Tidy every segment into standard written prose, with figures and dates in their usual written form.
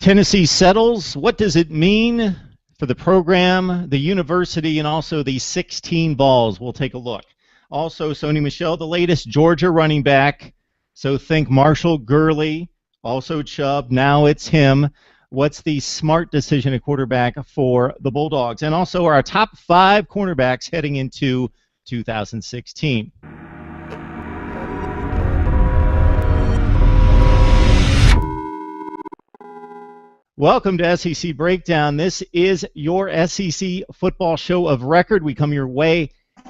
Tennessee settles. What does it mean for the program, the university, and also the 16 balls? We'll take a look. Also, Sony Michel, the latest Georgia running back. So think Marshall Gurley, also Chubb. Now it's him. What's the smart decision at quarterback for the Bulldogs? And also our top 5 cornerbacks heading into 2016. Welcome to SEC Breakdown. This is your SEC football show of record. We come your way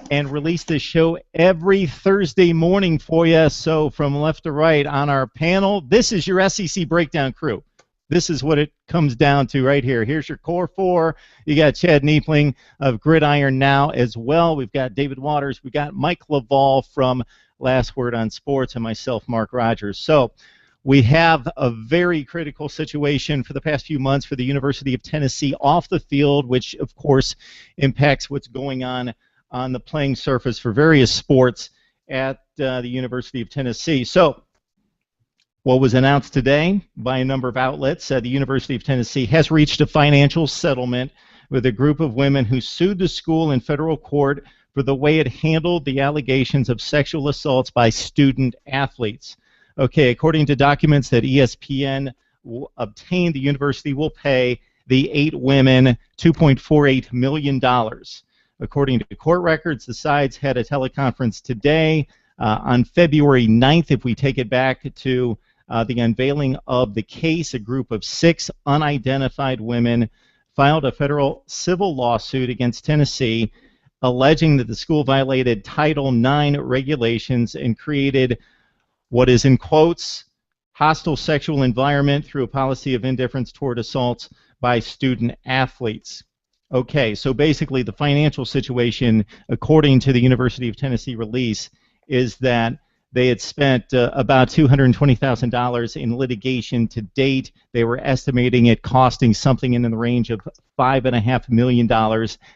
and release this show every Thursday morning for you. So from left to right on our panel, this is your SEC Breakdown crew. This is what it comes down to right here. Here's your core 4. You got Chad Niepling of Gridiron Now as well. We've got David Waters. We got Mike LaValle from Last Word on Sports, and myself, Mark Rogers. So we have a very critical situation for the past few months for the University of Tennessee off the field, which, of course, impacts what's going on the playing surface for various sports at the University of Tennessee. So what was announced today by a number of outlets, the University of Tennessee has reached a financial settlement with a group of women who sued the school in federal court for the way it handled the allegations of sexual assaults by student athletes. Okay, according to documents that ESPN obtained, the university will pay the 8 women $2.48 million. According to court records, the sides had a teleconference today on February 9th. If we take it back to the unveiling of the case, a group of 6 unidentified women filed a federal civil lawsuit against Tennessee, alleging that the school violated Title IX regulations and created what is, in quotes, hostile sexual environment through a policy of indifference toward assaults by student athletes. Okay, so basically the financial situation, according to the University of Tennessee release, is that they had spent about $220,000 in litigation to date. They were estimating it costing something in the range of $5.5 million.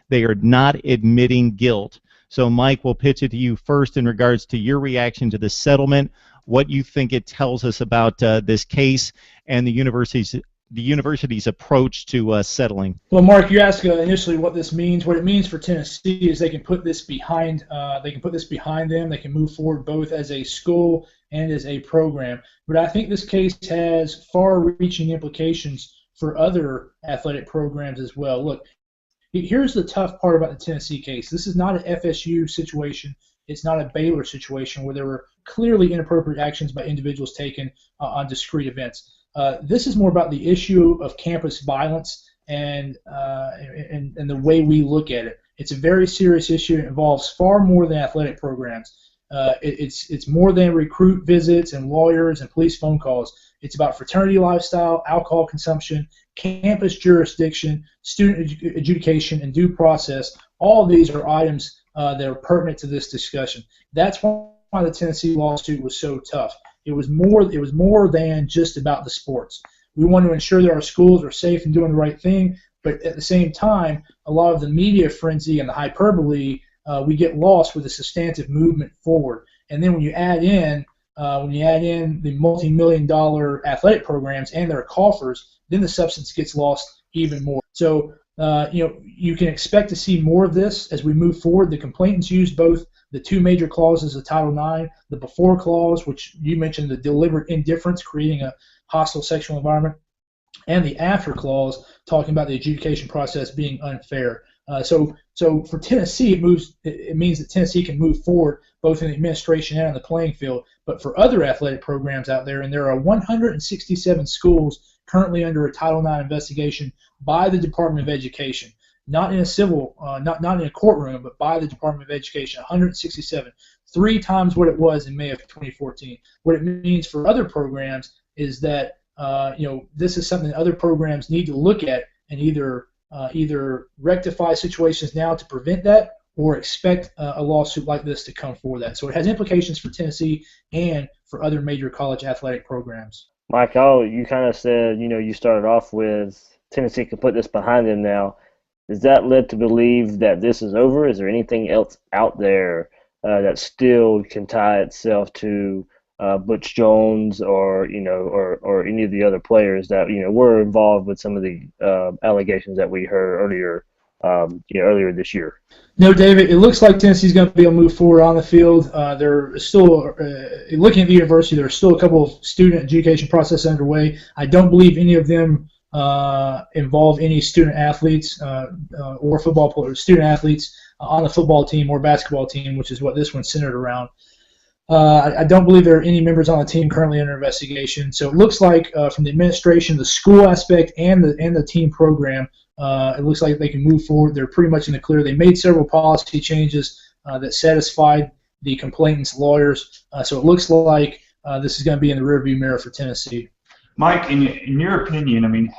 They are not admitting guilt. So, Mike, we'll pitch it to you first in regards to your reaction to the settlement, what you think it tells us about this case and the university's approach to settling. Well, Mark, you asked initially what this means. What it means for Tennessee is they can put this behind. They can put this behind them. They can move forward both as a school and as a program. But I think this case has far-reaching implications for other athletic programs as well. Look, here's the tough part about the Tennessee case. This is not an FSU situation. It's not a Baylor situation where there were clearly inappropriate actions by individuals taken on discrete events. This is more about the issue of campus violence and the way we look at it. It's a very serious issue. It involves far more than athletic programs. It's more than recruit visits and lawyers and police phone calls. It's about fraternity lifestyle, alcohol consumption, campus jurisdiction, student adjudication, and due process. All of these are items that are pertinent to this discussion. That's why the Tennessee lawsuit was so tough. It was more than just about the sports. We want to ensure that our schools are safe and doing the right thing, but at the same time, a lot of the media frenzy and the hyperbole, we get lost with the substantive movement forward. And then when you add in the multi-million-dollar athletic programs and their coffers, then the substance gets lost even more. So you can expect to see more of this as we move forward. The complainants used both the 2 major clauses of Title IX, the before clause, which you mentioned, the deliberate indifference, creating a hostile sexual environment, and the after clause, talking about the adjudication process being unfair. So for Tennessee, it means that Tennessee can move forward both in the administration and on the playing field. But for other athletic programs out there, and there are 167 schools currently under a Title IX investigation by the Department of Education, not in a civil, not in a courtroom, but by the Department of Education, 167, 3 times what it was in May of 2014. What it means for other programs is that this is something that other programs need to look at and either rectify situations now to prevent that, or expect a lawsuit like this to come for that. So it has implications for Tennessee and for other major college athletic programs. Mike, you kind of said, you started off with Tennessee can put this behind them now. Is that led to believe that this is over? Is there anything else out there that still can tie itself to Butch Jones or or any of the other players that were involved with some of the allegations that we heard earlier this year. No, David, it looks like Tennessee's going to be able to move forward on the field. They're still, looking at the university, there's still a couple of student adjudication processes underway. I don't believe any of them involve any student athletes or football players, student athletes on the football team or basketball team, which is what this one's centered around. I don't believe there are any members on the team currently under investigation. So it looks like from the administration, the school aspect, and the team program, it looks like they can move forward. They're pretty much in the clear. They made several policy changes that satisfied the complainant's lawyers. So it looks like this is going to be in the rearview mirror for Tennessee. Mike, in your opinion, I mean,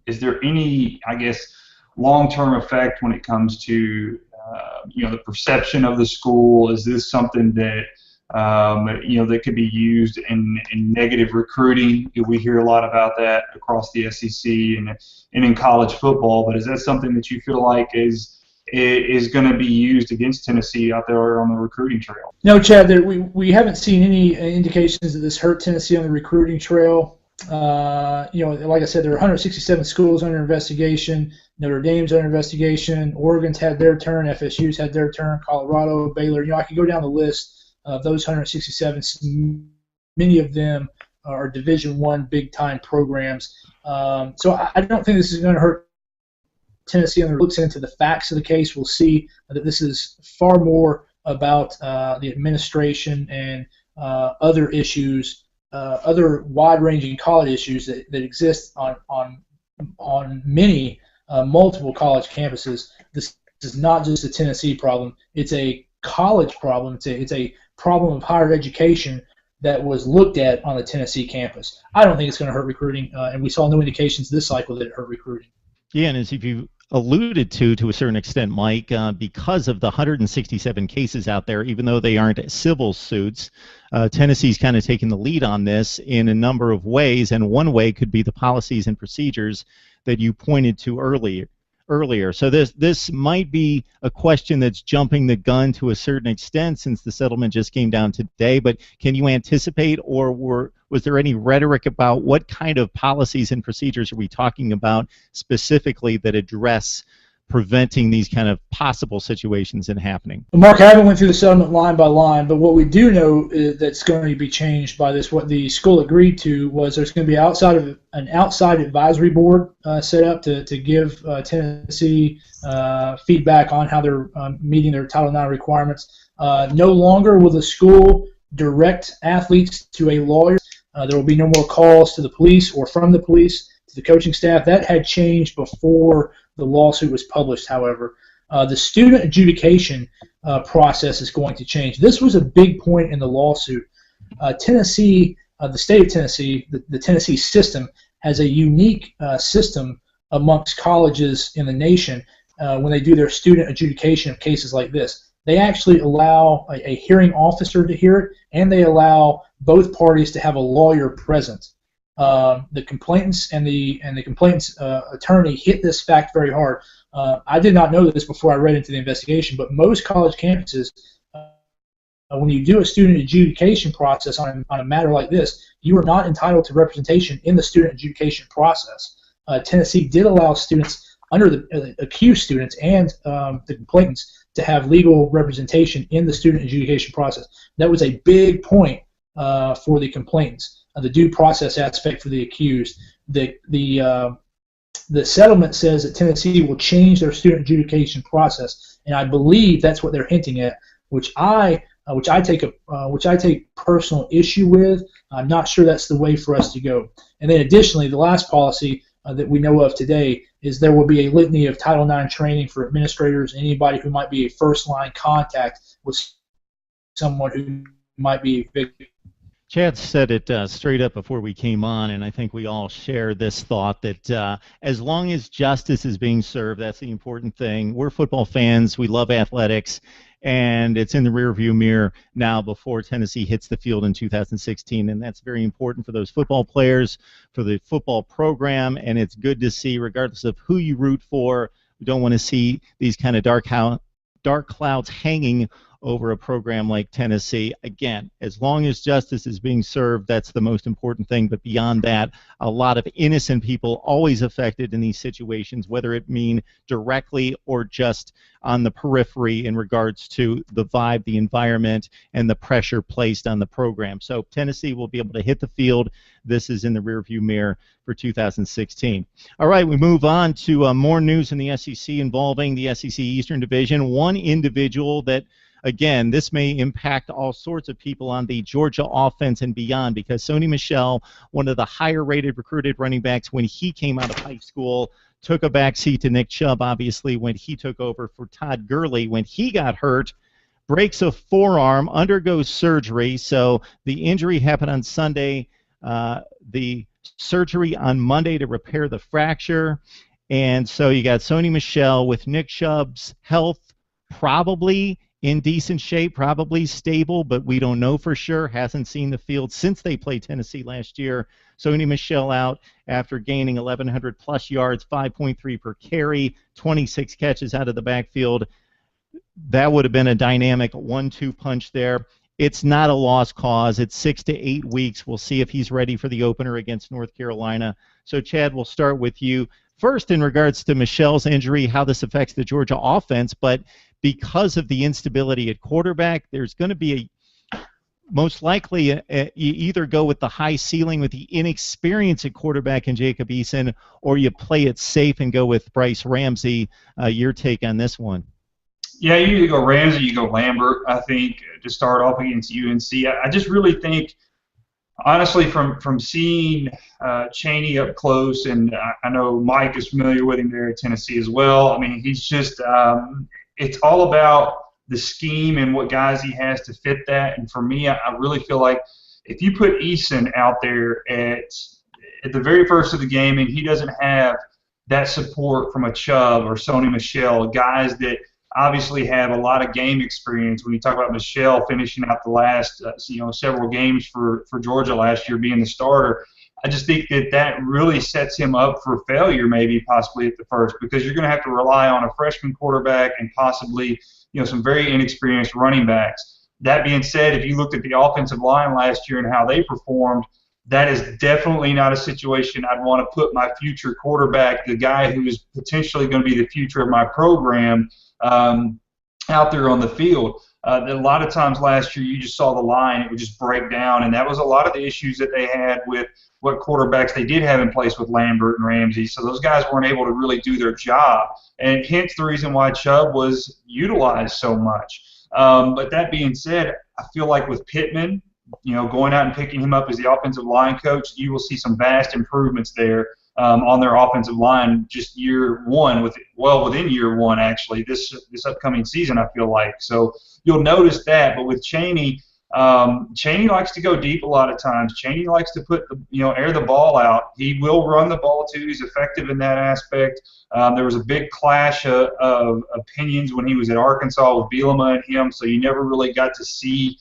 is there any, I guess, long-term effect when it comes to the perception of the school? Is this something that that could be used in negative recruiting? We hear a lot about that across the SEC and in college football. But is that something that you feel like is going to be used against Tennessee out there on the recruiting trail? No, Chad, we haven't seen any indications that this hurt Tennessee on the recruiting trail. Like I said, there are 167 schools under investigation. Notre Dame's under investigation. Oregon's had their turn. FSU's had their turn. Colorado, Baylor. I could go down the list of those 167. Many of them are Division I big-time programs. So I don't think this is going to hurt Tennessee. And looks into the facts of the case, we'll see that this is far more about the administration and other issues. Other wide-ranging college issues that exist on many multiple college campuses. This is not just a Tennessee problem. It's a college problem. It's a problem of higher education that was looked at on the Tennessee campus. I don't think it's going to hurt recruiting, and we saw no indications this cycle that it hurt recruiting. Yeah, and as you alluded to a certain extent, Mike, because of the 167 cases out there, even though they aren't civil suits, Tennessee's kind of taken the lead on this in a number of ways, and one way could be the policies and procedures that you pointed to earlier. So this might be a question that's jumping the gun to a certain extent since the settlement just came down today, but can you anticipate, or was there any rhetoric about what kind of policies and procedures are we talking about specifically that address preventing these kind of possible situations in happening? Well, Mark, I haven't went through the settlement line by line, but what we do know is that's going to be changed by this. What the school agreed to was there's going to be an outside advisory board set up to give Tennessee feedback on how they're meeting their Title IX requirements. No longer will the school direct athletes to a lawyer. There will be no more calls to the police or from the police to the coaching staff. That had changed before the lawsuit was published, however. The student adjudication process is going to change. This was a big point in the lawsuit. Tennessee, the state of Tennessee, the Tennessee system has a unique system amongst colleges in the nation when they do their student adjudication of cases like this. They actually allow a hearing officer to hear it, and they allow both parties to have a lawyer present. The complainants and the complainant's attorney hit this fact very hard. I did not know this before I read into the investigation, but most college campuses, when you do a student adjudication process on a matter like this, you are not entitled to representation in the student adjudication process. Tennessee did allow students, under the accused students and the complainants, to have legal representation in the student adjudication process. That was a big point for the complainants. The due process aspect for the accused. The settlement says that Tennessee will change their student adjudication process, and I believe that's what they're hinting at, which I take personal issue with. I'm not sure that's the way for us to go. And then additionally, the last policy that we know of today is there will be a litany of Title IX training for administrators, anybody who might be a first-line contact with someone who might be a victim. Chad said it straight up before we came on, and I think we all share this thought that as long as justice is being served, that's the important thing. We're football fans. We love athletics, and it's in the rearview mirror now before Tennessee hits the field in 2016, and that's very important for those football players, for the football program, and it's good to see, regardless of who you root for. We don't want to see these kind of dark clouds hanging over a program like Tennessee. Again, as long as justice is being served, that's the most important thing. But beyond that, a lot of innocent people always affected in these situations, whether it mean directly or just on the periphery in regards to the vibe, the environment, and the pressure placed on the program. So Tennessee will be able to hit the field. This is in the rearview mirror for 2016. All right, we move on to more news in the SEC involving the SEC Eastern Division. One individual that, again, this may impact all sorts of people on the Georgia offense and beyond, because Sony Michel, one of the higher-rated recruited running backs when he came out of high school, took a backseat to Nick Chubb, obviously, when he took over for Todd Gurley. When he got hurt, breaks a forearm, undergoes surgery. So the injury happened on Sunday. The surgery on Monday to repair the fracture. And so you got Sony Michel with Nick Chubb's health probably in decent shape, probably stable, but we don't know for sure. Hasn't seen the field since they played Tennessee last year. Sony Michel out after gaining 1,100 plus yards, 5.3 per carry, 26 catches out of the backfield. That would have been a dynamic 1-2 punch there. It's not a lost cause. It's 6 to 8 weeks. We'll see if he's ready for the opener against North Carolina. So, Chad, we'll start with you. First, in regards to Michel's injury, how this affects the Georgia offense, but because of the instability at quarterback, there's going to be most likely you either go with the high ceiling with the inexperience at quarterback in Jacob Eason, or you play it safe and go with Bryce Ramsey. Your take on this one? Yeah, you either go Ramsey, you go Lambert, I think, to start off against UNC. I just really think, honestly, from seeing Chaney up close, and I know Mike is familiar with him there at Tennessee as well. I mean, he's just it's all about the scheme and what guys he has to fit that. And for me, I really feel like if you put Eason out there at the very first of the game and he doesn't have that support from a Chubb or Sony Michel, guys that obviously have a lot of game experience. When you talk about Michel finishing out the last several games for Georgia last year being the starter, I just think that really sets him up for failure maybe possibly at the first, because you're going to have to rely on a freshman quarterback and possibly some very inexperienced running backs. That being said, if you looked at the offensive line last year and how they performed, that is definitely not a situation I'd want to put my future quarterback, the guy who is potentially going to be the future of my program, out there on the field. A lot of times last year you just saw the line, it would just break down, and that was a lot of the issues that they had with what quarterbacks they did have in place with Lambert and Ramsey. So those guys weren't able to really do their job, and hence the reason why Chubb was utilized so much. But that being said, I feel like with Pittman, going out and picking him up as the offensive line coach, you will see some vast improvements there on their offensive line just year one, within year one actually, this upcoming season, I feel like. So you'll notice that. But with Chaney, Chaney likes to go deep a lot of times. Chaney likes to air the ball out. He will run the ball too. He's effective in that aspect. There was a big clash of opinions when he was at Arkansas with Bielema and him, so you never really got to see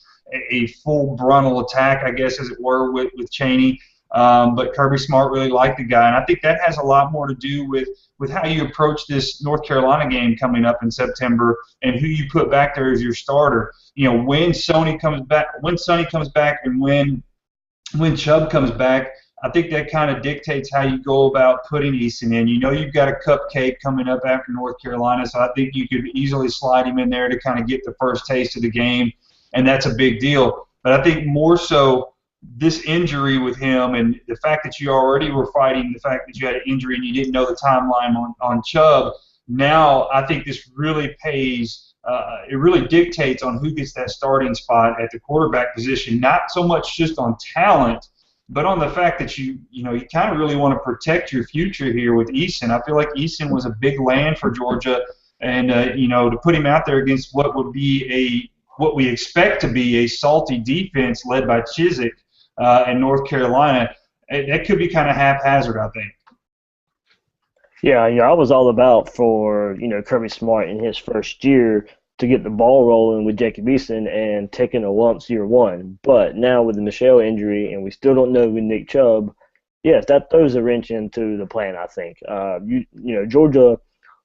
a full frontal attack, I guess, as it were, with Chaney. But Kirby Smart really liked the guy, and I think that has a lot more to do with how you approach this North Carolina game coming up in September and who you put back there as your starter. When Sonny comes back, and when Chubb comes back, I think that kind of dictates how you go about putting Eason in. You've got a cupcake coming up after North Carolina, so I think you could easily slide him in there to kind of get the first taste of the game, and that's a big deal. But I think more so, this injury with him and the fact that you already were fighting the fact that you had an injury and you didn't know the timeline on Chubb, now I think this really pays, it really dictates on who gets that starting spot at the quarterback position, not so much just on talent, but on the fact that you kind of really want to protect your future here with Eason. I feel like Eason was a big land for Georgia, and to put him out there against what we expect to be a salty defense led by Chizik in North Carolina, that could be kind of haphazard, I think. Yeah, I was all about for Kirby Smart in his first year to get the ball rolling with Jacob Eason and taking the lumps year one. But now with the Michel injury, and we still don't know with Nick Chubb, yes, that throws a wrench into the plan, I think. Georgia,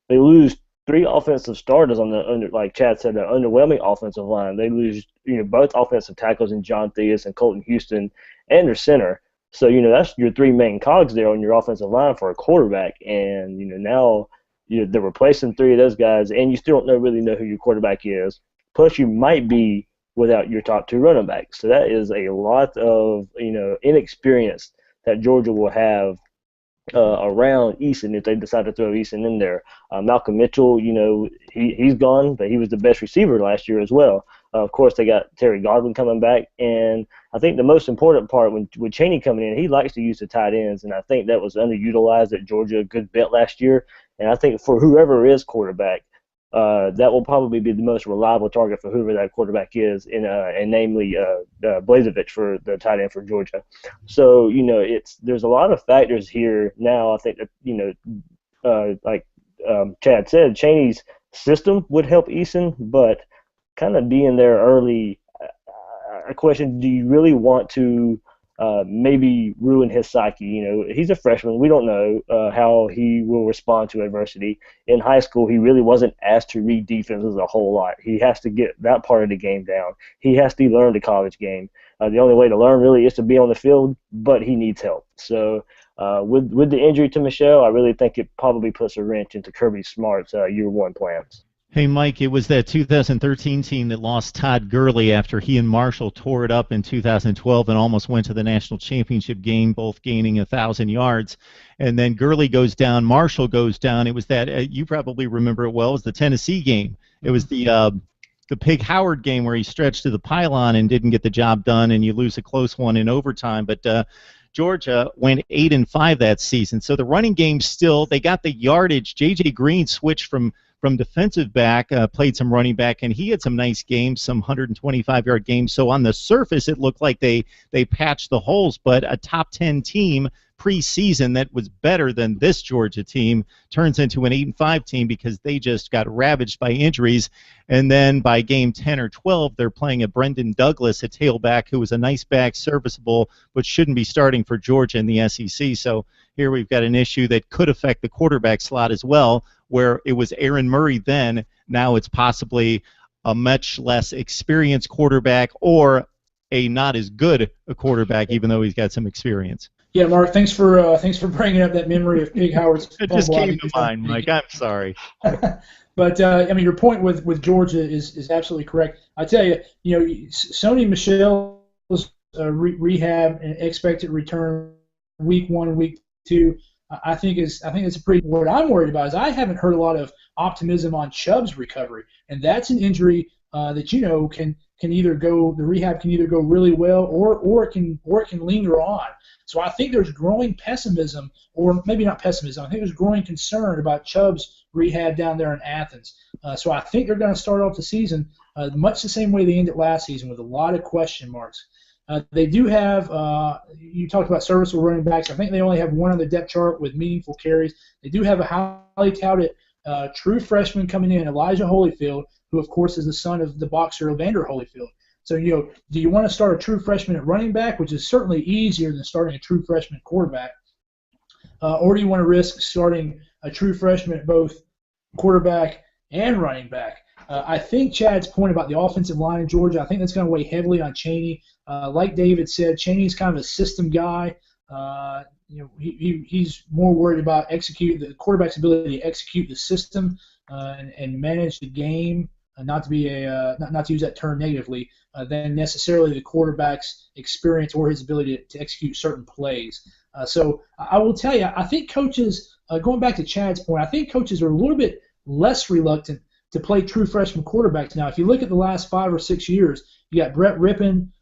they lose three offensive starters on the like Chad said, the underwhelming offensive line. They lose both offensive tackles in John Theus and Colton Houston, and their center. So that's your three main cogs there on your offensive line for a quarterback. And now they're replacing three of those guys, and you still don't really know who your quarterback is. Plus, you might be without your top two running backs. So that is a lot of inexperience that Georgia will have around Eason if they decide to throw Eason in there. Malcolm Mitchell, he's gone, but he was the best receiver last year as well. Of course, they got Terry Godwin coming back, and I think the most important part with Chaney coming in, he likes to use the tight ends, and I think that was underutilized at Georgia a good bit last year. And I think for whoever is quarterback, that will probably be the most reliable target for whoever that quarterback is, and namely Blazevich for the tight end for Georgia. So there's a lot of factors here now. I think that like Chad said, Chaney's system would help Eason, but kind of being there early, I question: do you really want to maybe ruin his psyche? He's a freshman. We don't know how he will respond to adversity. In high school, he really wasn't asked to read defenses a whole lot. He has to get that part of the game down. He has to learn the college game. The only way to learn really is to be on the field, but he needs help. So with the injury to Michel, I really think it probably puts a wrench into Kirby Smart's year one plans. Hey, Mike, it was that 2013 team that lost Todd Gurley after he and Marshall tore it up in 2012 and almost went to the national championship game, both gaining 1,000 yards. And then Gurley goes down, Marshall goes down. It was that, you probably remember it well, it was the Tennessee game. It was the Pig Howard game where he stretched to the pylon and didn't get the job done, and you lose a close one in overtime. But Georgia went 8-5 that season. So the running game still, they got the yardage. J.J. Green switched from defensive back, played some running back, and he had some nice games, some 125-yard games. So on the surface, it looked like they patched the holes, but a top 10 team preseason that was better than this Georgia team turns into an 8-5 team because they just got ravaged by injuries. And then by game 10 or 12, they're playing a Brendan Douglas, a tailback who was a nice back, serviceable, but shouldn't be starting for Georgia in the SEC. So here we've got an issue that could affect the quarterback slot as well, where it was Aaron Murray then. Now it's possibly a much less experienced quarterback or a not as good a quarterback, even though he's got some experience. Yeah, Mark, thanks for bringing up that memory of Pig Howard's. It just came to mind, Mike. I'm sorry. But your point with Georgia is absolutely correct. I tell you, Sony Michel's rehab and expected return week 1 and week 2. I think it's a pretty. What I'm worried about is I haven't heard a lot of optimism on Chubb's recovery, and that's an injury that can either go, the rehab can either go really well or it can linger on. So I think there's growing pessimism, or maybe not pessimism. I think there's growing concern about Chubb's rehab down there in Athens. So I think they're going to start off the season much the same way they ended last season, with a lot of question marks. They do have, you talked about serviceable running backs. I think they only have one on the depth chart with meaningful carries. They do have a highly touted true freshman coming in, Elijah Holyfield, who, of course, is the son of the boxer Evander Holyfield. So, do you want to start a true freshman at running back, which is certainly easier than starting a true freshman quarterback, or do you want to risk starting a true freshman at both quarterback and running back? I think Chad's point about the offensive line in Georgia, I think that's going to weigh heavily on Chaney. Like David said, Chaney's kind of a system guy. He's more worried about the quarterback's ability to execute the system and manage the game, not to use that term negatively, than necessarily the quarterback's experience or his ability to execute certain plays. So I will tell you, I think coaches, going back to Chad's point, I think coaches are a little bit less reluctant to play true freshman quarterbacks now. If you look at the last 5 or 6 years, you got Brett Rippon,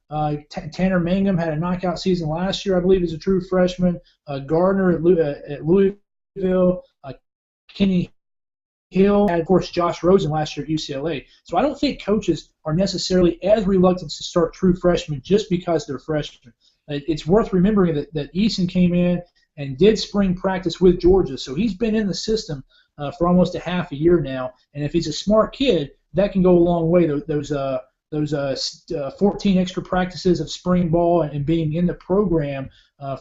Tanner Mangum had a knockout season last year, I believe, as a true freshman. Gardner at Louisville, Kenny Hill, and of course Josh Rosen last year at UCLA. So I don't think coaches are necessarily as reluctant to start true freshmen just because they're freshmen. It's worth remembering that Eason came in and did spring practice with Georgia, so he's been in the system for almost a half a year now. And if he's a smart kid, that can go a long way. those 14 extra practices of spring ball and being in the program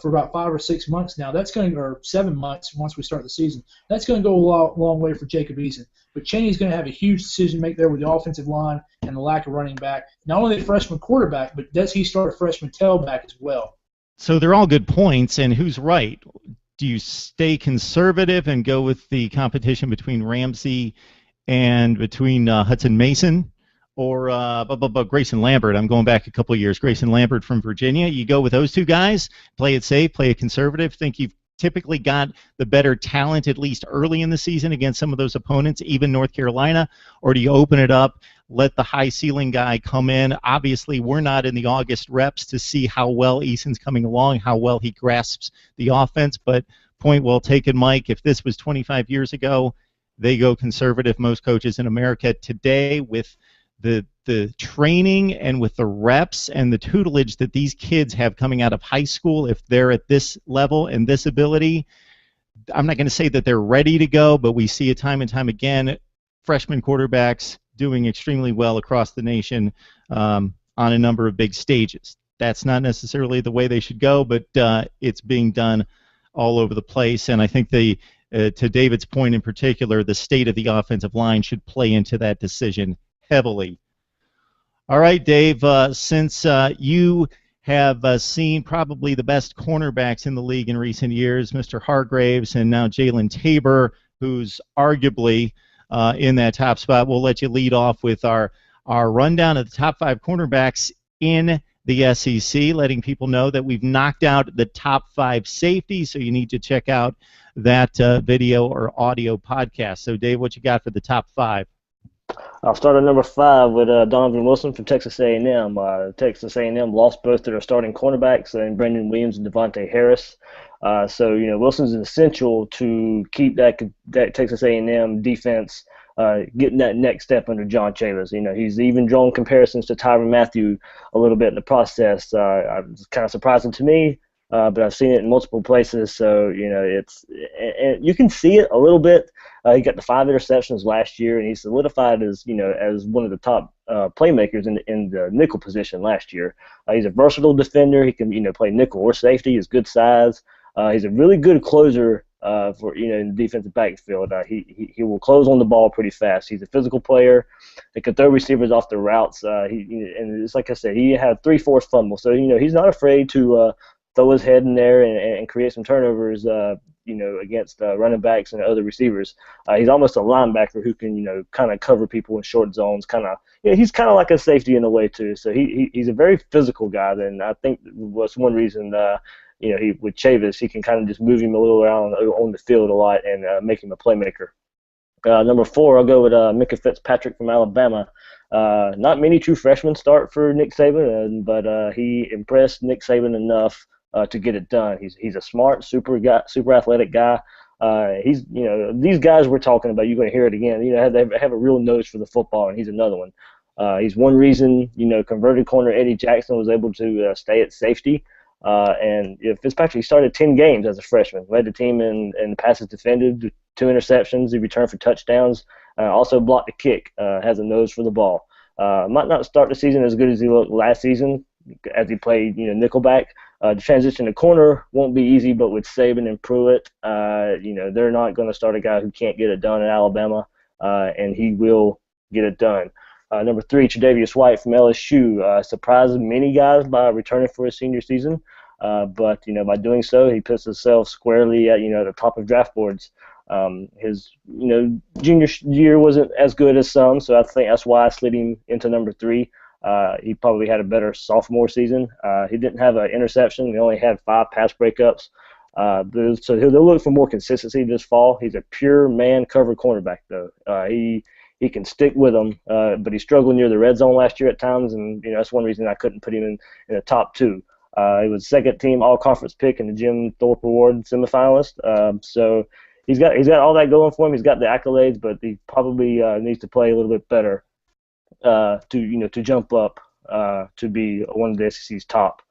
for about 5 or 6 months now. That's going to, or 7 months once we start the season. That's going to go a long way for Jacob Eason. But Cheney's going to have a huge decision to make there with the offensive line and the lack of running back. Not only the freshman quarterback, but does he start a freshman tailback as well? So they're all good points, and who's right? Do you stay conservative and go with the competition between Ramsey and between Hudson Mason or Grayson Lambert? I'm going back a couple of years. Grayson Lambert from Virginia. You go with those two guys, play it safe, play it conservative, think you've typically got the better talent at least early in the season against some of those opponents, even North Carolina, or do you open it up, let the high ceiling guy come in? Obviously, we're not in the August reps to see how well Eason's coming along, how well he grasps the offense, but point well taken, Mike. If this was 25 years ago, they go conservative. Most coaches in America today, with the training and with the reps and the tutelage that these kids have coming out of high school, if they're at this level and this ability, I'm not going to say that they're ready to go, but we see it time and time again, freshman quarterbacks doing extremely well across the nation on a number of big stages. That's not necessarily the way they should go, but it's being done all over the place, and I think to David's point in particular, the state of the offensive line should play into that decision heavily. All right, Dave, since you have seen probably the best cornerbacks in the league in recent years, Mr. Hargraves and now Jalen Tabor, who's arguably in that top spot, we'll let you lead off with our rundown of the top 5 cornerbacks in the SEC, letting people know that we've knocked out the top 5 safeties, so you need to check out that video or audio podcast. So, Dave, what you got for the top 5? I'll start at number 5 with Donovan Wilson from Texas A&M. Texas A&M lost both their starting cornerbacks, and Brandon Williams and Devontae Harris. So, Wilson's essential to keep that Texas A&M defense getting that next step under John Chavis. He's even drawn comparisons to Tyrann Mathieu a little bit in the process. It's kind of surprising to me, but I've seen it in multiple places. So, and you can see it a little bit. He got the 5 interceptions last year, and he solidified as one of the top playmakers in the nickel position last year. He's a versatile defender. He can play nickel or safety. He's good size. He's a really good closer for in the defensive backfield. He will close on the ball pretty fast. He's a physical player. He can throw receivers off the routes. And it's like I said, he had 3 forced fumbles. So he's not afraid to throw his head in there and create some turnovers. Against running backs and other receivers. He's almost a linebacker who can, kind of cover people in short zones. He's kind of like a safety in a way too. So he's a very physical guy. And I think was one reason, he with Chavis, he can kind of just move him a little around on the field a lot and make him a playmaker. Number 4, I'll go with Micah Fitzpatrick from Alabama. Not many true freshmen start for Nick Saban, but he impressed Nick Saban enough to get it done. He's a smart, super athletic guy. He's these guys we're talking about. You're going to hear it again. They have a real nose for the football, and he's another one. He's one reason converted corner Eddie Jackson was able to stay at safety. And Fitzpatrick started 10 games as a freshman, led the team in passes defended, 2 interceptions. He returned for touchdowns. Also blocked a kick. Has a nose for the ball. Might not start the season as good as he looked last season, as he played nickelback. The transition to corner won't be easy, but with Saban and Pruitt, they're not going to start a guy who can't get it done in Alabama, and he will get it done. Number 3, Tre'Davious White from LSU, surprised many guys by returning for his senior season, but by doing so, he puts himself squarely at the top of draft boards. His junior year wasn't as good as some, so I think that's why I slid him into number 3. He probably had a better sophomore season. He didn't have an interception. He only had 5 pass breakups. So he'll look for more consistency this fall. He's a pure man cover cornerback, though. He can stick with them, but he struggled near the red zone last year at times, and that's one reason I couldn't put him in the top 2. He was second-team all-conference pick in the Jim Thorpe Award semifinalist. So he's got all that going for him. He's got the accolades, but he probably needs to play a little bit better to jump up to be one of the SEC's top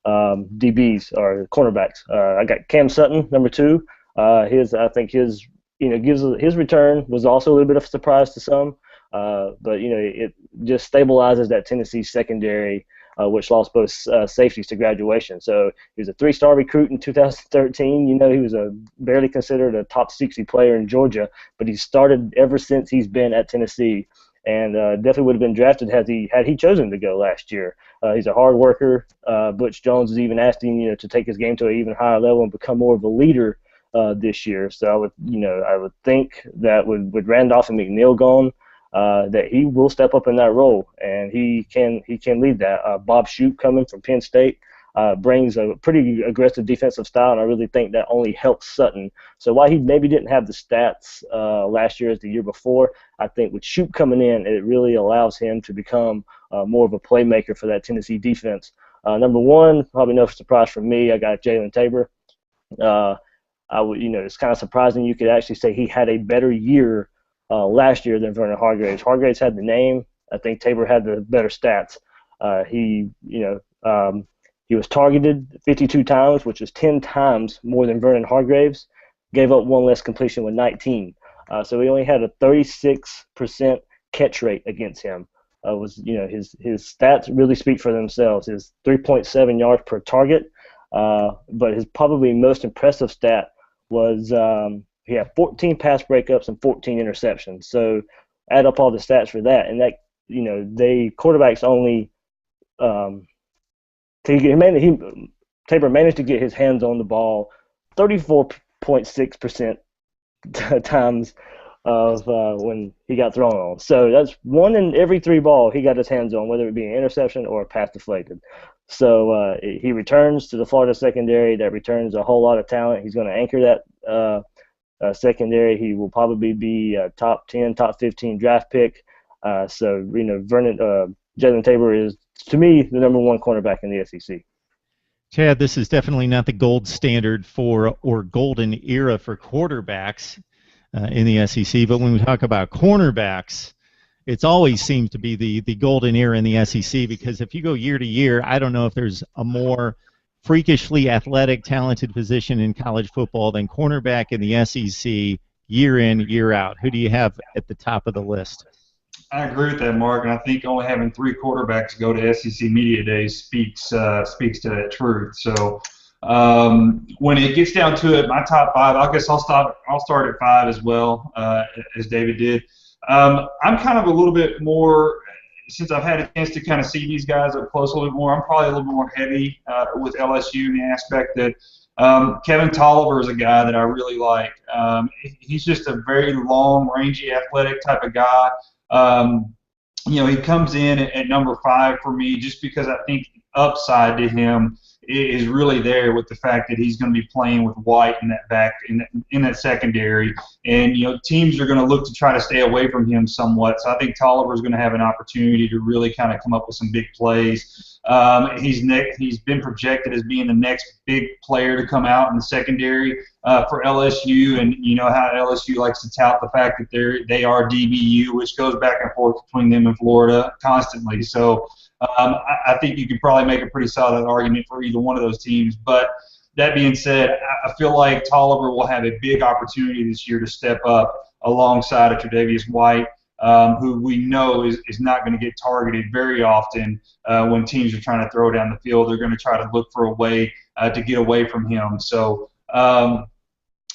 DBs or cornerbacks. I got Cam Sutton, number 2. I think his return was also a little bit of a surprise to some. But it just stabilizes that Tennessee secondary, which lost both safeties to graduation. So he was a 3-star recruit in 2013. He was barely considered a top 60 player in Georgia, but he started ever since he's been at Tennessee, and definitely would have been drafted had he chosen to go last year. He's a hard worker. Butch Jones has even asked him, to take his game to an even higher level and become more of a leader this year. So I would think that with Randolph and McNeil gone, that he will step up in that role, and he can lead that. Bob Shoop, coming from Penn State, brings a pretty aggressive defensive style, and I really think that only helps Sutton. So while he maybe didn't have the stats last year as the year before, I think with Shoop coming in, it really allows him to become more of a playmaker for that Tennessee defense. Number one, probably no surprise for me, I got Jalen Tabor. It's kind of surprising you could actually say he had a better year last year than Vernon Hargraves. Hargraves had the name. I think Tabor had the better stats. He was targeted 52 times, which is 10 times more than Vernon Hargraves. Gave up one less completion with 19. So he only had a 36% catch rate against him. His stats really speak for themselves. His 3.7 yards per target, but his probably most impressive stat was he had 14 pass breakups and 14 interceptions. So add up all the stats for that, and that quarterbacks only Tabor managed to get his hands on the ball 34.6% times of when he got thrown on. So that's 1 in every 3 balls he got his hands on, whether it be an interception or a pass deflected. So he returns to the Florida secondary. That returns a whole lot of talent. He's going to anchor that secondary. He will probably be a top 10, top 15 draft pick. Jalen Tabor is, to me, the number 1 cornerback in the SEC. Chad, this is definitely not the gold standard or golden era for quarterbacks in the SEC, but when we talk about cornerbacks, it's always seemed to be the golden era in the SEC, because if you go year to year, I don't know if there's a more freakishly athletic, talented position in college football than cornerback in the SEC year in, year out. Who do you have at the top of the list? I agree with that, Mark, and I think only having 3 quarterbacks go to SEC Media Days speaks to that truth. So when it gets down to it, my top 5, I guess I'll start at 5 as well, as David did. I'm kind of a little bit more, since I've had a chance to kind of see these guys up close a little bit more, I'm probably a little bit more heavy with LSU in the aspect that Kevin Tolliver is a guy that I really like. He's just a very long, rangy, athletic type of guy. He comes in at number 5 for me just because I think the upside to him is really there with the fact that he's going to be playing with White in that back in that secondary, and teams are going to look to try to stay away from him somewhat. So I think Tolliver is going to have an opportunity to really kind of come up with some big plays. He's been projected as being the next big player to come out in the secondary for LSU, and you know how LSU likes to tout the fact that they are DBU, which goes back and forth between them and Florida constantly. So I think you could probably make a pretty solid argument for either one of those teams. But that being said, I feel like Tolliver will have a big opportunity this year to step up alongside of Tre'Davious White, who we know is not going to get targeted very often when teams are trying to throw down the field. They're going to try to look for a way to get away from him. So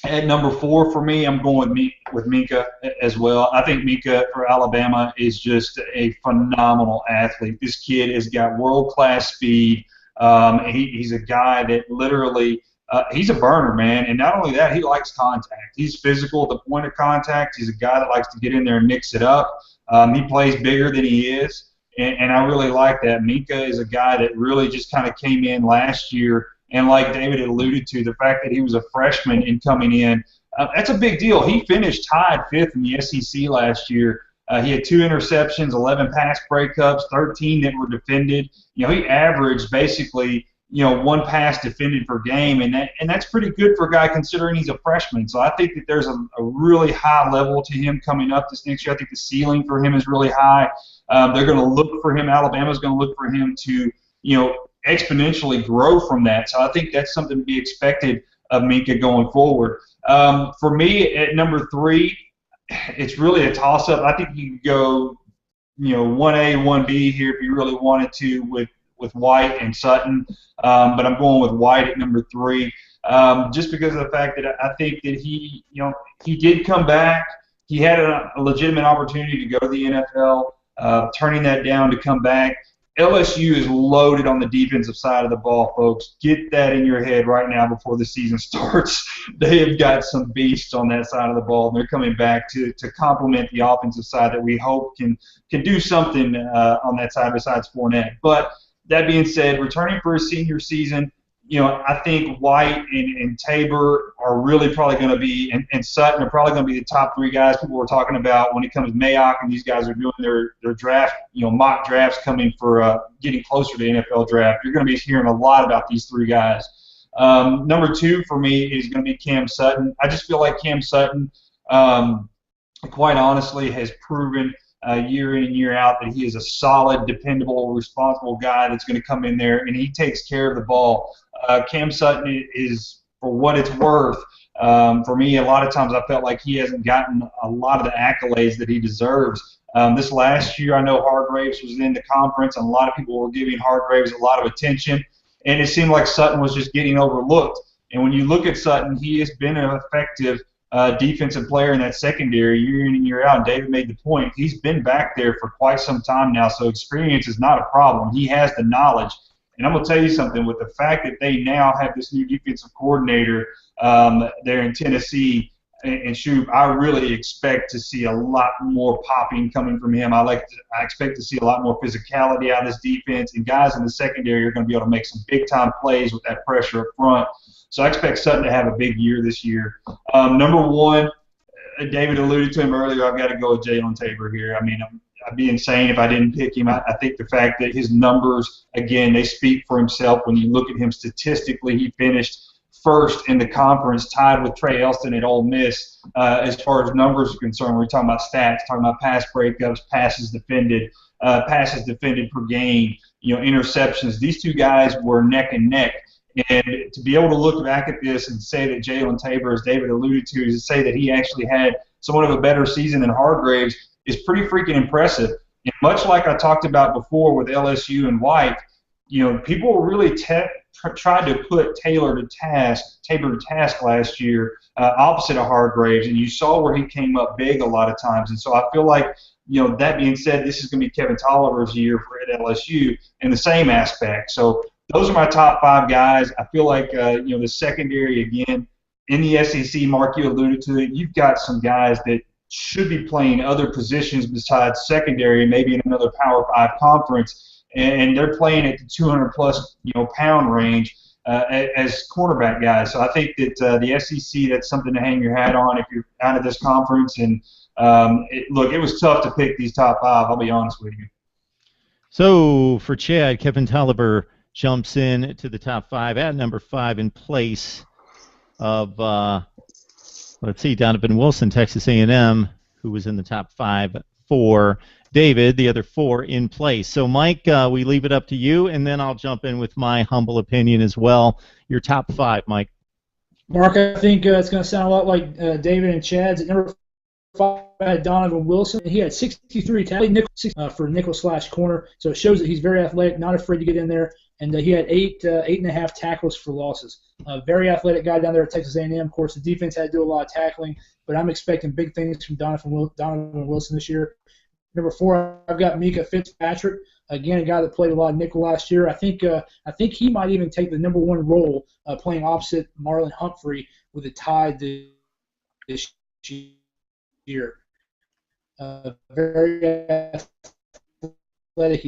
at number 4 for me, I'm going with Minka as well. I think Minka for Alabama is just a phenomenal athlete. This kid has got world-class speed. He's a guy that literally he's a burner, man. And not only that, he likes contact. He's physical at the point of contact. He's a guy that likes to get in there and mix it up. He plays bigger than he is, and I really like that. Minka is a guy that really just kind of came in last year. And like David had alluded to, the fact that he was a freshman and coming in, that's a big deal. He finished tied 5th in the SEC last year. He had 2 interceptions, 11 pass breakups, 13 that were defended. He averaged basically, 1 pass defended per game, and that's pretty good for a guy considering he's a freshman. So I think that there's a really high level to him coming up this next year. I think the ceiling for him is really high. They're going to look for him. Alabama's going to look for him to, exponentially grow from that. So I think that's something to be expected of Minka going forward. For me, at number 3, it's really a toss-up. I think you could go, 1A, 1B here if you really wanted to with White and Sutton, but I'm going with White at number 3, just because of the fact that I think that he did come back. He had a legitimate opportunity to go to the NFL, turning that down to come back. LSU is loaded on the defensive side of the ball, folks. Get that in your head right now before the season starts. They have got some beasts on that side of the ball, and they're coming back to complement the offensive side that we hope can do something on that side besides Fournette. But that being said, returning for his senior season, I think White and Tabor are really probably going to be, and Sutton are probably going to be the top 3 guys people were talking about when it comes to Mayock, and these guys are doing their draft, mock drafts coming for getting closer to the NFL draft. You're going to be hearing a lot about these 3 guys. Number 2 for me is going to be Cam Sutton. I just feel like Cam Sutton, quite honestly, has proven year in and year out that he is a solid, dependable, responsible guy that's going to come in there and he takes care of the ball. Cam Sutton is, for what it's worth, for me, a lot of times I felt like he hasn't gotten a lot of the accolades that he deserves. This last year, I know Hargraves was in the conference, and a lot of people were giving Hargraves a lot of attention, and it seemed like Sutton was just getting overlooked. And when you look at Sutton, he has been an effective defensive player in that secondary year in and year out. And David made the point. He's been back there for quite some time now, so experience is not a problem. He has the knowledge. And I'm going to tell you something, with the fact that they now have this new defensive coordinator there in Tennessee, and Shoup, I really expect to see a lot more popping coming from him. I expect to see a lot more physicality out of this defense, and guys in the secondary are going to be able to make some big-time plays with that pressure up front. So I expect Sutton to have a big year this year. Number 1, David alluded to him earlier, I've got to go with Jalen Tabor here. I mean, I'd be insane if I didn't pick him. I think the fact that his numbers, again, they speak for himself. When you look at him statistically, he finished first in the conference, tied with Trey Elston at Ole Miss as far as numbers are concerned. We're talking about stats, talking about pass breakups, passes defended per game, interceptions. These 2 guys were neck and neck. And to be able to look back at this and say that Jalen Tabor, as David alluded to, is to say that he actually had somewhat of a better season than Hargraves is pretty freaking impressive. And much like I talked about before with LSU and White, people really tried to put Tabor to task last year, opposite of Hargraves, and you saw where he came up big a lot of times. And so I feel like, that being said, this is going to be Kevin Tolliver's year at LSU in the same aspect. So those are my top 5 guys. I feel like, the secondary, again, in the SEC, Mark, you alluded to it, you've got some guys that should be playing other positions besides secondary, maybe in another Power 5 conference, and they're playing at the 200-plus pound range as cornerback guys. So I think that the SEC, that's something to hang your hat on if you're out of this conference. And it was tough to pick these top 5, I'll be honest with you. So for Chad, Kevin Tolliver jumps in to the top 5 at number 5 in place of Donovan Wilson, Texas A&M, who was in the top 5 for David, the other 4 in place. So Mike, we leave it up to you, and then I'll jump in with my humble opinion as well. Your top 5, Mike. Mark, I think it's going to sound a lot like David and Chad's. At number 5, I had Donovan Wilson. He had 63 tackles for nickel/corner, so it shows that he's very athletic, not afraid to get in there. And he had 8.5 tackles for losses. Very athletic guy down there at Texas A&M. Of course, the defense had to do a lot of tackling, but I'm expecting big things from Donovan Wilson this year. Number 4, I've got Mika Fitzpatrick. Again, a guy that played a lot of nickel last year. I think he might even take the number 1 role playing opposite Marlon Humphrey with the Tide this year. Very athletic.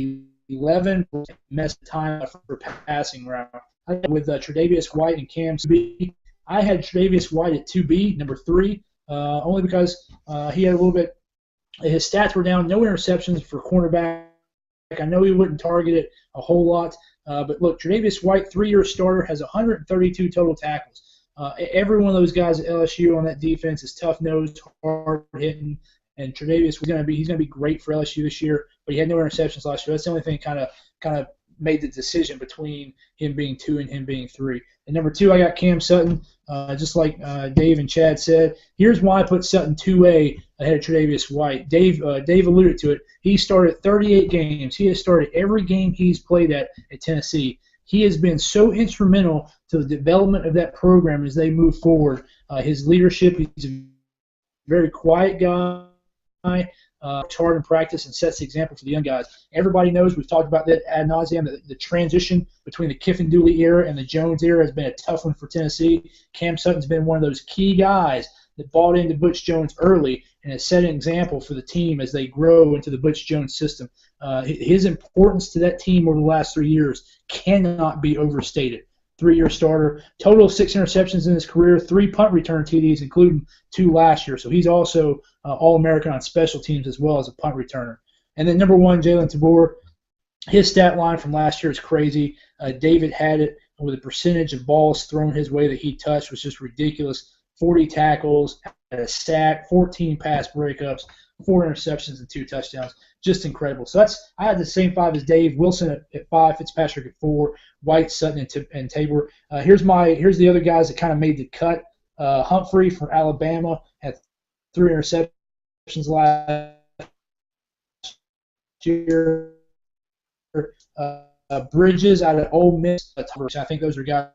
11 messed time for passing round. With Tre'Davious White and Cam B. I had Tre'Davious White at 2B, number 3, only because he had a little bit. His stats were down, no interceptions for cornerback. I know he wouldn't target it a whole lot, but look, Tre'Davious White, 3-year starter, has 132 total tackles. Every one of those guys at LSU on that defense is tough-nosed, hard-hitting, and Tre'Davious he's going to be great for LSU this year. But he had no interceptions last year. That's the only thing kind of made the decision between him being 2 and him being 3. And number 2, I got Cam Sutton. Just like Dave and Chad said, here's why I put Sutton 2A ahead of Tre'Davious White. Dave alluded to it. He started 38 games. He has started every game he's played at Tennessee. He has been so instrumental to the development of that program as they move forward. His leadership, he's a very quiet guy. Works hard in practice and sets the example for the young guys. Everybody knows, we've talked about that ad nauseum, that the transition between the Kiffin-Dooley era and the Jones era has been a tough one for Tennessee. Cam Sutton's been one of those key guys that bought into Butch Jones early and has set an example for the team as they grow into the Butch Jones system. His importance to that team over the last 3 years cannot be overstated. 3-year starter, total of 6 interceptions in his career, 3 punt return TDs, including 2 last year. So he's also All-American on special teams as well as a punt returner. And then number 1, Jalen Tabor. His stat line from last year is crazy. David had it with a percentage of balls thrown his way that he touched was just ridiculous. 40 tackles, had a sack, 14 pass breakups, 4 interceptions, and 2 touchdowns. Just incredible. So I had the same 5 as Dave. Wilson at 5, Fitzpatrick at 4, White, Sutton, and Tabor. Here's the other guys that kind of made the cut. Humphrey from Alabama had 3 interceptions last year. Bridges out of Ole Miss. I think those are guys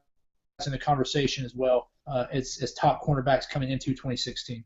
in the conversation as well as top cornerbacks coming into 2016.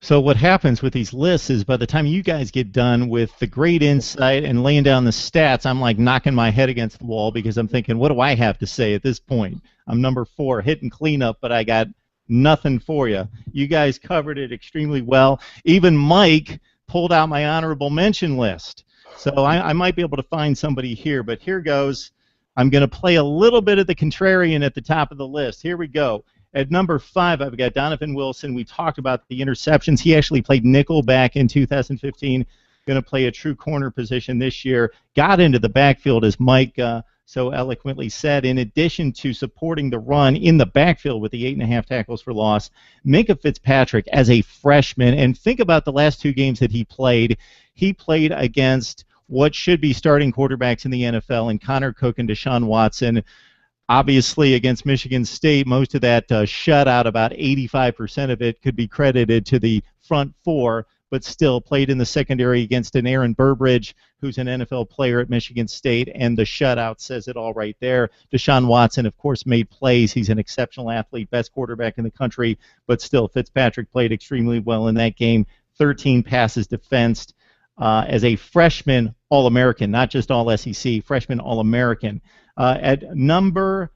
So what happens with these lists is by the time you guys get done with the great insight and laying down the stats, I'm like knocking my head against the wall because I'm thinking, what do I have to say at this point? I'm number 4, hitting cleanup, but I got nothing for you. You guys covered it extremely well. Even Mike pulled out my honorable mention list. So I might be able to find somebody here, but here goes. I'm going to play a little bit of the contrarian at the top of the list. Here we go. At number 5, I've got Donovan Wilson. We talked about the interceptions. He actually played nickel back in 2015. Going to play a true corner position this year. Got into the backfield, as Mike so eloquently said. In addition to supporting the run in the backfield with the 8.5 tackles for loss, Minkah Fitzpatrick as a freshman. And think about the last 2 games that he played. He played against what should be starting quarterbacks in the NFL, and Connor Cook and Deshaun Watson. Obviously, against Michigan State, most of that shutout, about 85% of it, could be credited to the front 4, but still played in the secondary against an Aaron Burbridge, who's an NFL player at Michigan State, and the shutout says it all right there. Deshaun Watson, of course, made plays. He's an exceptional athlete, best quarterback in the country, but still, Fitzpatrick played extremely well in that game. 13 passes defensed. As a freshman All-American, not just All-SEC, freshman All-American. At number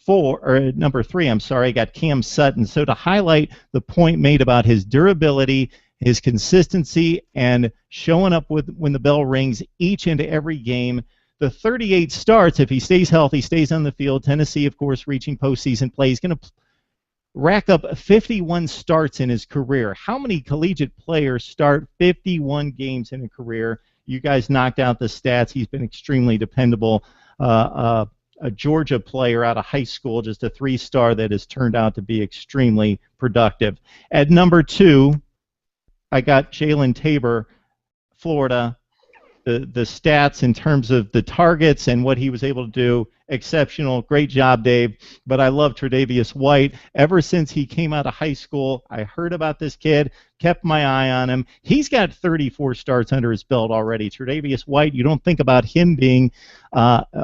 3, I got Cam Sutton. So to highlight the point made about his durability, his consistency, and showing up when the bell rings each and every game, the 38 starts, if he stays healthy, stays on the field, Tennessee, of course, reaching postseason play, he's going to rack up 51 starts in his career. How many collegiate players start 51 games in a career? You guys knocked out the stats. He's been extremely dependable. A Georgia player out of high school, just a 3-star that has turned out to be extremely productive. At number 2, I got Jalen Tabor, Florida. The stats in terms of the targets and what he was able to do, exceptional. Great job, Dave. But I love Tre'Davious White. Ever since he came out of high school, I heard about this kid, kept my eye on him. He's got 34 starts under his belt already. Tre'Davious White, you don't think about him being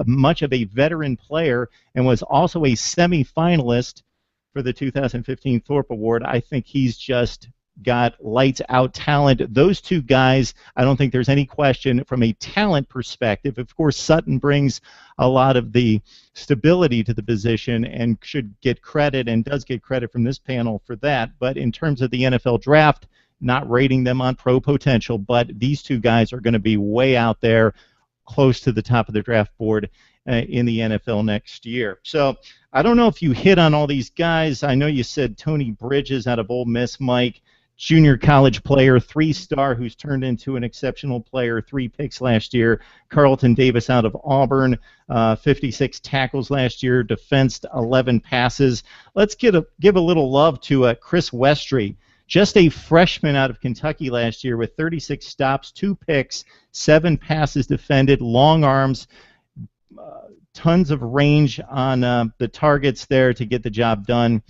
much of a veteran player, and was also a semifinalist for the 2015 Thorpe Award. I think he's just got lights out talent. Those 2 guys, I don't think there's any question from a talent perspective. Of course, Sutton brings a lot of the stability to the position and should get credit, and does get credit from this panel for that. But in terms of the NFL draft, not rating them on pro potential, but these 2 guys are going to be way out there, close to the top of the draft board in the NFL next year. So I don't know if you hit on all these guys. I know you said Tony Bridges out of Ole Miss, Mike. Junior college player, 3-star, who's turned into an exceptional player, 3 picks last year. Carlton Davis out of Auburn, 56 tackles last year, defensed 11 passes. Let's give a little love to Chris Westry, just a freshman out of Kentucky last year with 36 stops, 2 picks, 7 passes defended, long arms, tons of range on the targets there to get the job done.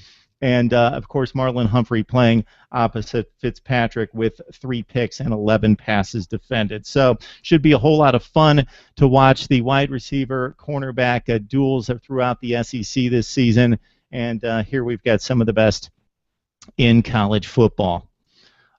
And, of course, Marlon Humphrey playing opposite Fitzpatrick with 3 picks and 11 passes defended. So should be a whole lot of fun to watch the wide receiver, cornerback duels throughout the SEC this season. And here we've got some of the best in college football.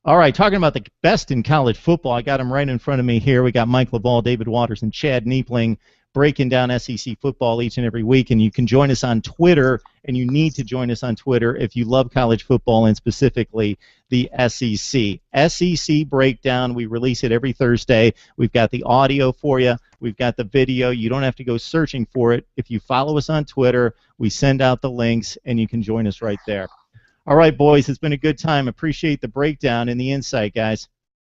All right, talking about the best in college football, I got them right in front of me here. We got Mike LaValle, David Waters, and Chad Niepling breaking down SEC football each and every week. And you can join us on Twitter, and you need to join us on Twitter if you love college football and specifically the SEC. SEC Breakdown, we release it every Thursday. We've got the audio for you. We've got the video. You don't have to go searching for it. If you follow us on Twitter, we send out the links, and you can join us right there. All right, boys, it's been a good time. Appreciate the breakdown and the insight, guys.